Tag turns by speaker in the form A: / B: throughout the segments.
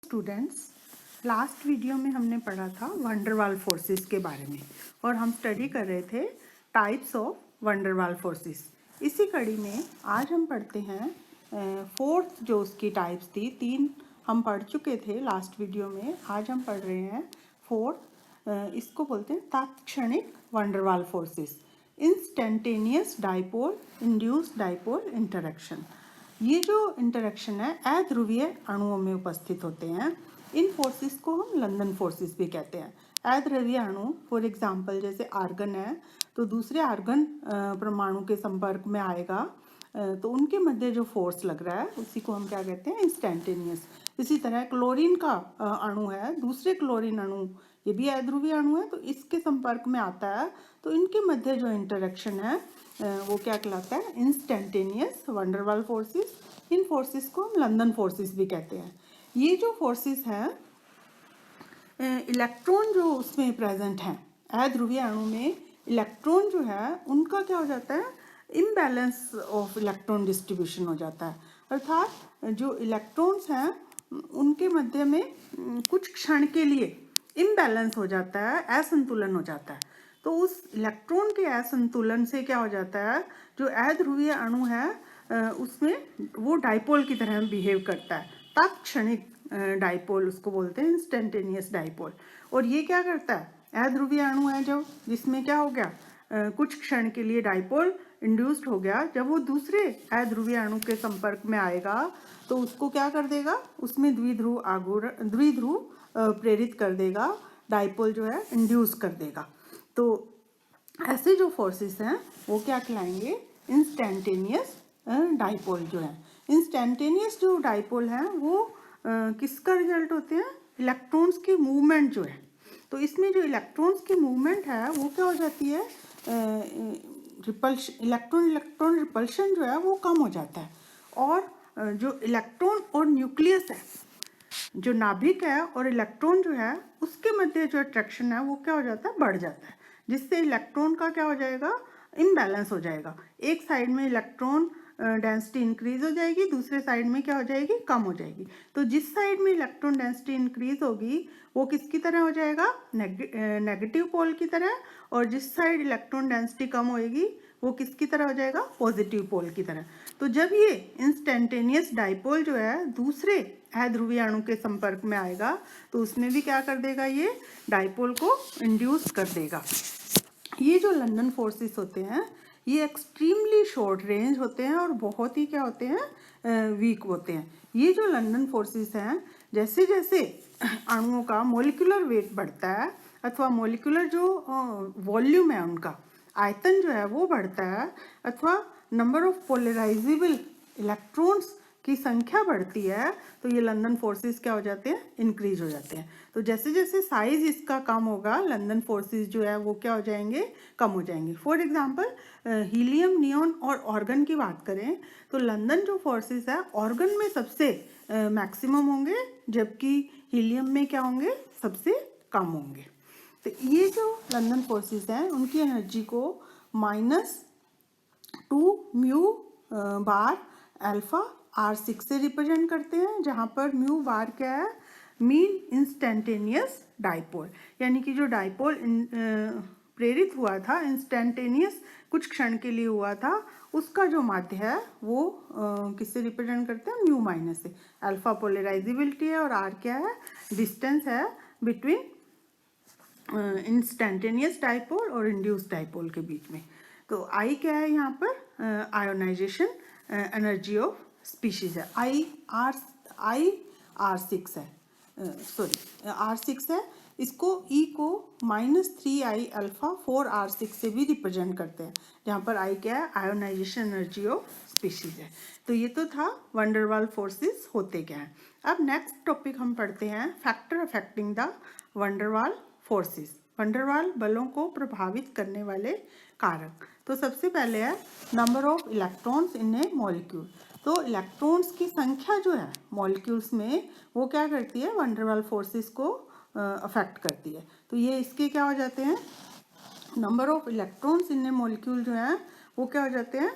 A: Students, last video में हमने पढ़ा था वंडरवाल फोर्सेस के बारे में और हम स्टडी कर रहे थे टाइप्स ऑफ वंडरवाल फोर्सेस। इसी कड़ी में आज हम पढ़ते हैं फोर्थ जो उसकी टाइप्स थी। 3 हम पढ़ चुके थे लास्ट वीडियो में। आज हम पढ़ रहे हैं फोर्थ। इसको बोलते हैं तात्क्षणिक Van der Waals forces, instantaneous dipole induced dipole interaction. ये जो इंटरेक्शन है अध्रुवीय अणुओं में उपस्थित होते हैं। इन फोर्सेस को हम लंदन फोर्सेस भी कहते हैं। अध्रुवीय अणु फॉर एग्जांपल जैसे आर्गन है, तो दूसरे आर्गन परमाणु के संपर्क में आएगा तो उनके मध्य जो फोर्स लग रहा है उसी को हम क्या कहते हैं, इंस्टेंटेनियस। इसी तरह क्लोरीन का अणु है, दूसरे क्लोरीन अणु, ये भी अध्रुवीय अणु है, तो इसके संपर्क में आता है तो इनके मध्य जो इंटरेक्शन है वो क्या कहलाता है, इंस्टेंटेनियस वंडरवाल फोर्सेस। इन फोर्सेस को हम लंदन फोर्सेस भी कहते हैं। ये जो फोर्सेस हैं, इलेक्ट्रॉन जो उसमें प्रेजेंट हैं अध्रुवीय अणु में, इलेक्ट्रॉन जो है उनका क्या हो जाता है, इम्बैलेंस ऑफ इलेक्ट्रॉन डिस्ट्रीब्यूशन हो जाता है। अर्थात जो इलेक्ट्रॉन्स हैं उनके मध्य में कुछ क्षण के लिए इम्बैलेंस हो जाता है, असंतुलन हो जाता है। तो उस इलेक्ट्रॉन के असंतुलन से क्या हो जाता है, जो अध्रुवीय अणु है उसमें वो डाइपोल की तरह बिहेव करता है। तात्क्षणिक डाइपोल उसको बोलते हैं, इंस्टेंटेनियस डाइपोल। और ये क्या करता है, अध्रुवीय अणु है जो, जिसमें क्या हो गया, कुछ क्षण के लिए डाइपोल इंड्यूस्ड हो गया। जब वो दूसरे अध्रुवीय अणु के संपर्क में आएगा तो उसको क्या कर देगा, उसमें द्विध्रुव प्रेरित कर देगा, डाइपोल जो है इंड्यूस कर देगा। तो ऐसे जो फोर्सेस हैं वो क्या कहलाएंगे, इंस्टेंटेनियस डाइपोल जो है। इंस्टेंटेनियस जो डाइपोल हैं वो किसका रिजल्ट होते हैं, इलेक्ट्रॉन्स की मूवमेंट जो है। तो इसमें जो इलेक्ट्रॉन्स की मूवमेंट है वो क्या हो जाती है, इलेक्ट्रॉन रिपल्शन जो है वो कम हो जाता है। और जो इलेक्ट्रॉन और न्यूक्लियस है, जो नाभिक है और इलेक्ट्रॉन जो है उसके मध्य जो अट्रैक्शन है वो क्या हो जाता है, बढ़ जाता है, जिससे इलेक्ट्रॉन का क्या हो जाएगा, इम्बैलेंस हो जाएगा। एक साइड में इलेक्ट्रॉन डेंसिटी इंक्रीज हो जाएगी, दूसरे साइड में क्या हो जाएगी, कम हो जाएगी। तो जिस साइड में इलेक्ट्रॉन डेंसिटी इंक्रीज होगी वो किसकी तरह हो जाएगा, नेगेटिव पोल की तरह। और जिस साइड इलेक्ट्रॉन डेंसिटी कम होएगी वो किसकी तरह हो जाएगा, पॉजिटिव पोल की तरह। तो जब ये इंस्टेंटेनियस डाइपोल जो है दूसरे अध्रुवीय अणु के संपर्क में आएगा तो उसमें भी क्या कर देगा, ये डाइपोल को इंड्यूस कर देगा। ये जो लंदन फोर्सेस होते हैं ये एक्सट्रीमली शॉर्ट रेंज होते हैं और बहुत ही क्या होते हैं, वीक होते हैं। ये जो लंदन फोर्सेस हैं, जैसे जैसे अणुओं का मॉलिक्यूलर वेट बढ़ता है अथवा मॉलिक्यूलर जो वॉल्यूम है, उनका आयतन जो है वो बढ़ता है, अथवा नंबर ऑफ पोलराइजेबल इलेक्ट्रॉन्स की संख्या बढ़ती है, तो ये लंदन फोर्सेस क्या हो जाते हैं, इंक्रीज हो जाते हैं। तो जैसे जैसे साइज इसका कम होगा, लंदन फोर्सेस जो है वो क्या हो जाएंगे, कम हो जाएंगे। फॉर एग्जांपल हीलियम, नियॉन और ऑर्गन की बात करें तो लंदन जो फोर्सेस है ऑर्गन में सबसे मैक्सिमम होंगे, जबकि हीलियम में क्या होंगे, सबसे कम होंगे। तो ये जो लंदन फोर्सेस हैं उनकी एनर्जी को -2 म्यू बार अल्फा R6 से रिप्रेजेंट करते हैं, जहाँ पर म्यू बार क्या है, मीन इंस्टेंटेनियस डाइपोल। यानी कि जो डाइपोल प्रेरित हुआ था, इंस्टेंटेनियस कुछ क्षण के लिए हुआ था, उसका जो माध्य है वो किससे रिप्रेजेंट करते हैं, म्यू माइनस से। अल्फा पोलराइजेबिलिटी है और आर क्या है, डिस्टेंस है बिटवीन इंस्टेंटेनियस डाइपोल और इंड्यूस्ड डाइपोल के बीच में। तो आई क्या है यहाँ पर, आयोनाइजेशन एनर्जी ऑफ स्पीशीज है। R6 है, सॉरी R6 है। इसको E को -3I अल्फा 4R6 से भी रिप्रेजेंट करते हैं, जहाँ पर I क्या है, आयोनाइजेशन एनर्जी ऑफ स्पीशीज है। तो ये तो था वंडरवाल फोर्सेस होते क्या हैं। अब नेक्स्ट टॉपिक हम पढ़ते हैं, factor affecting the van der Waals forces, van der Waals बलों को प्रभावित करने वाले कारक। तो सबसे पहले है number of electrons in A molecule. तो इलेक्ट्रॉन्स की संख्या जो है मॉलिक्यूल्स में वो क्या करती है, वंडरवाल फोर्सेस को अफेक्ट करती है। तो ये इसके क्या हो जाते हैं, number of electrons in A molecule जो है वो क्या हो जाते हैं,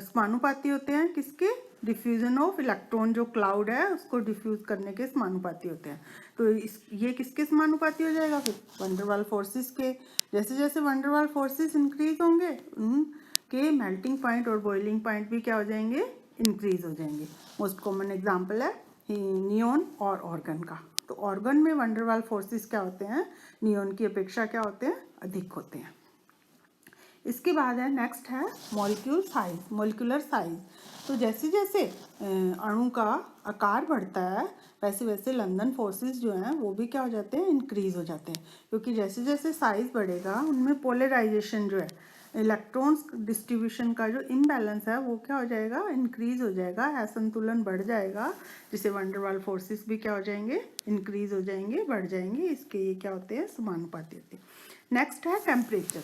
A: समानुपाती होते हैं किसके, डिफ्यूजन ऑफ इलेक्ट्रॉन, जो क्लाउड है उसको डिफ्यूज करने के समानुपाती होते हैं। तो ये किसके समानुपाती हो जाएगा फिर? वंडरवाल फोर्सेस के। जैसे जैसे वंडरवाल फोर्सेस इंक्रीज होंगे उनके मेल्टिंग पॉइंट और बॉइलिंग पॉइंट भी क्या हो जाएंगे? इंक्रीज हो जाएंगे। मोस्ट कॉमन एग्जाम्पल है नियॉन और ऑर्गन का। तो ऑर्गन में वंडरवाल फोर्सेस क्या होते हैं? नियॉन की अपेक्षा क्या होते हैं? अधिक होते हैं। इसके बाद है नेक्स्ट है मॉलिक्यूल साइज, मॉलिक्यूलर साइज। तो जैसे जैसे अणु का आकार बढ़ता है वैसे वैसे लंदन फोर्सेस जो हैं वो भी क्या हो जाते हैं? इंक्रीज हो जाते हैं, क्योंकि जैसे जैसे साइज बढ़ेगा उनमें पोलराइजेशन जो है, इलेक्ट्रॉन्स डिस्ट्रीब्यूशन का जो इम्बैलेंस है वो क्या हो जाएगा? इंक्रीज हो जाएगा, असंतुलन बढ़ जाएगा, जिससे वंडरवाल फोर्सेस भी क्या हो जाएंगे? इंक्रीज हो जाएंगे, बढ़ जाएंगे। इसके ये क्या होते हैं? समानुपाती होते हैं। नेक्स्ट है टेम्परेचर।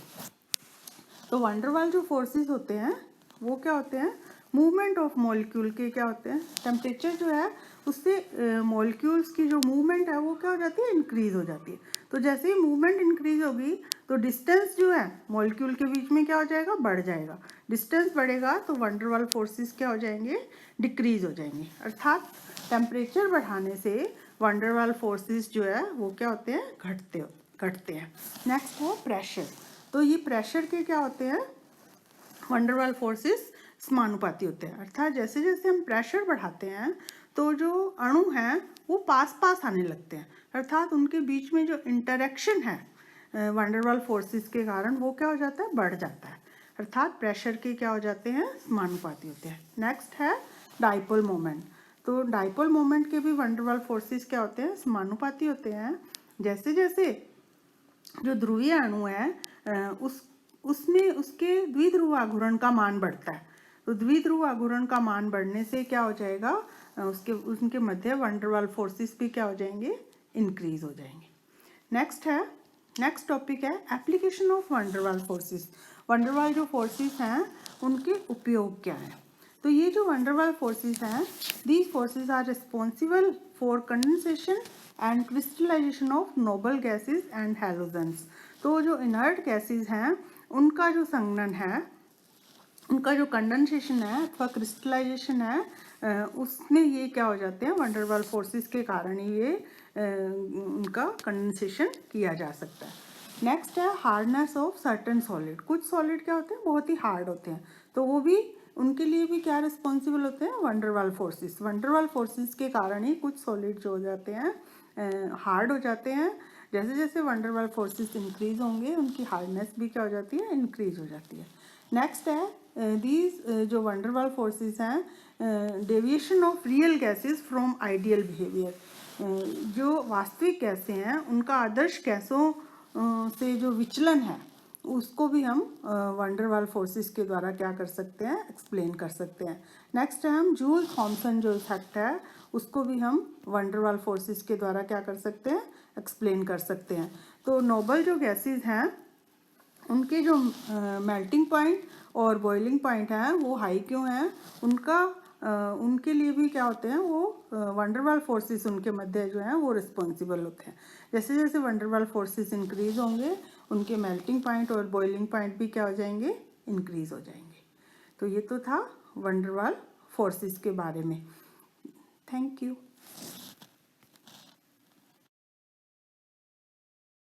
A: तो वंडरवाल जो फोर्सेस होते हैं वो क्या होते हैं? मूवमेंट ऑफ मॉलिक्यूल के क्या होते हैं? टेम्परेचर जो है उससे मॉलिक्यूल्स की जो मूवमेंट है वो क्या हो जाती है? इंक्रीज हो जाती है। तो जैसे ही मूवमेंट इंक्रीज होगी तो डिस्टेंस जो है मॉलिक्यूल के बीच में क्या हो जाएगा? बढ़ जाएगा। डिस्टेंस बढ़ेगा तो वंडरवाल फोर्सेस क्या हो जाएंगे? डिक्रीज हो जाएंगे। अर्थात टेम्परेचर बढ़ाने से वंडरवाल फोर्सेस जो है वो क्या होते हैं? घटते हैं। नेक्स्ट है प्रेशर। तो ये प्रेशर के क्या होते हैं? वंडरवाल फोर्सेस समानुपाती होते हैं। अर्थात जैसे जैसे हम प्रेशर बढ़ाते हैं तो जो अणु हैं वो पास पास आने लगते हैं, अर्थात उनके बीच में जो इंटरेक्शन है वंडरवाल फोर्सेस के कारण वो क्या हो जाता है? बढ़ जाता है। अर्थात प्रेशर के क्या हो जाते हैं? समानुपाती होते हैं। नेक्स्ट है डाइपोल मोमेंट। तो डाइपोल मोमेंट के भी वंडरवाल फोर्सेस क्या होते हैं? समानुपाती होते हैं। जैसे जैसे जो ध्रुवीय अणु है उसमें उसके द्विध्रुव आघूर्ण का मान बढ़ता है। तो द्विध्रुव आघूर्ण का मान बढ़ने से क्या हो जाएगा? उनके मध्य वंडरवाल फोर्सेस भी क्या हो जाएंगे? इंक्रीज हो जाएंगे। नेक्स्ट टॉपिक है application of van der Waals forces. Van der Waals जो फोर्सेस हैं उनके उपयोग क्या है? तो ये जो वंडरवाल फोर्सेस हैं, these forces are responsible for condensation and crystallisation of noble gases and halogens. तो जो इनर्ट गैसेस हैं उनका जो संघनन है, उनका जो कंडेंसेशन है अथवा क्रिस्टलाइजेशन है उसमें ये क्या हो जाते हैं? वंडरवाल फोर्सेस के कारण ही ये उनका कंडेंसेशन किया जा सकता है। नेक्स्ट है हार्डनेस ऑफ सर्टेन सॉलिड। कुछ सॉलिड क्या होते हैं? बहुत ही हार्ड होते हैं, तो वो भी उनके लिए भी क्या रिस्पॉन्सिबल होते हैं? Van der Waals forces. वंडरवाल फोर्सेस के कारण ही कुछ सॉलिड जो हो जाते हैं हार्ड हो जाते हैं। जैसे जैसे वंडरवाल फोर्सेस इंक्रीज होंगे उनकी हार्डनेस भी क्या हो जाती है? इंक्रीज हो जाती है। नेक्स्ट है दीज जो वंडरवाल फोर्सेस हैं deviation of real gases from ideal behaviour. जो वास्तविक गैसें हैं उनका आदर्श गैसों से जो विचलन है उसको भी हम वंडरवाल फोर्सेस के द्वारा क्या कर सकते हैं? एक्सप्लेन कर सकते हैं। नेक्स्ट है हम जूल थॉमसन जो इफेक्ट है उसको भी हम वंडरवाल फोर्सेस के द्वारा क्या कर सकते हैं? एक्सप्लेन कर सकते हैं। तो नोबल जो गैसेस हैं उनके जो मेल्टिंग पॉइंट और बॉइलिंग पॉइंट हैं वो हाई क्यों हैं? उनके लिए भी क्या होते हैं? वो वंडरवाल फोर्सेस उनके मध्य जो हैं वो रिस्पॉन्सिबल होते हैं। जैसे जैसे वंडरवाल फोर्सेस इंक्रीज होंगे उनके मेल्टिंग पॉइंट और बॉइलिंग पॉइंट भी क्या हो जाएंगे? इंक्रीज हो जाएंगे। तो ये तो था वंडरवाल फोर्सेस के बारे में। Thank you.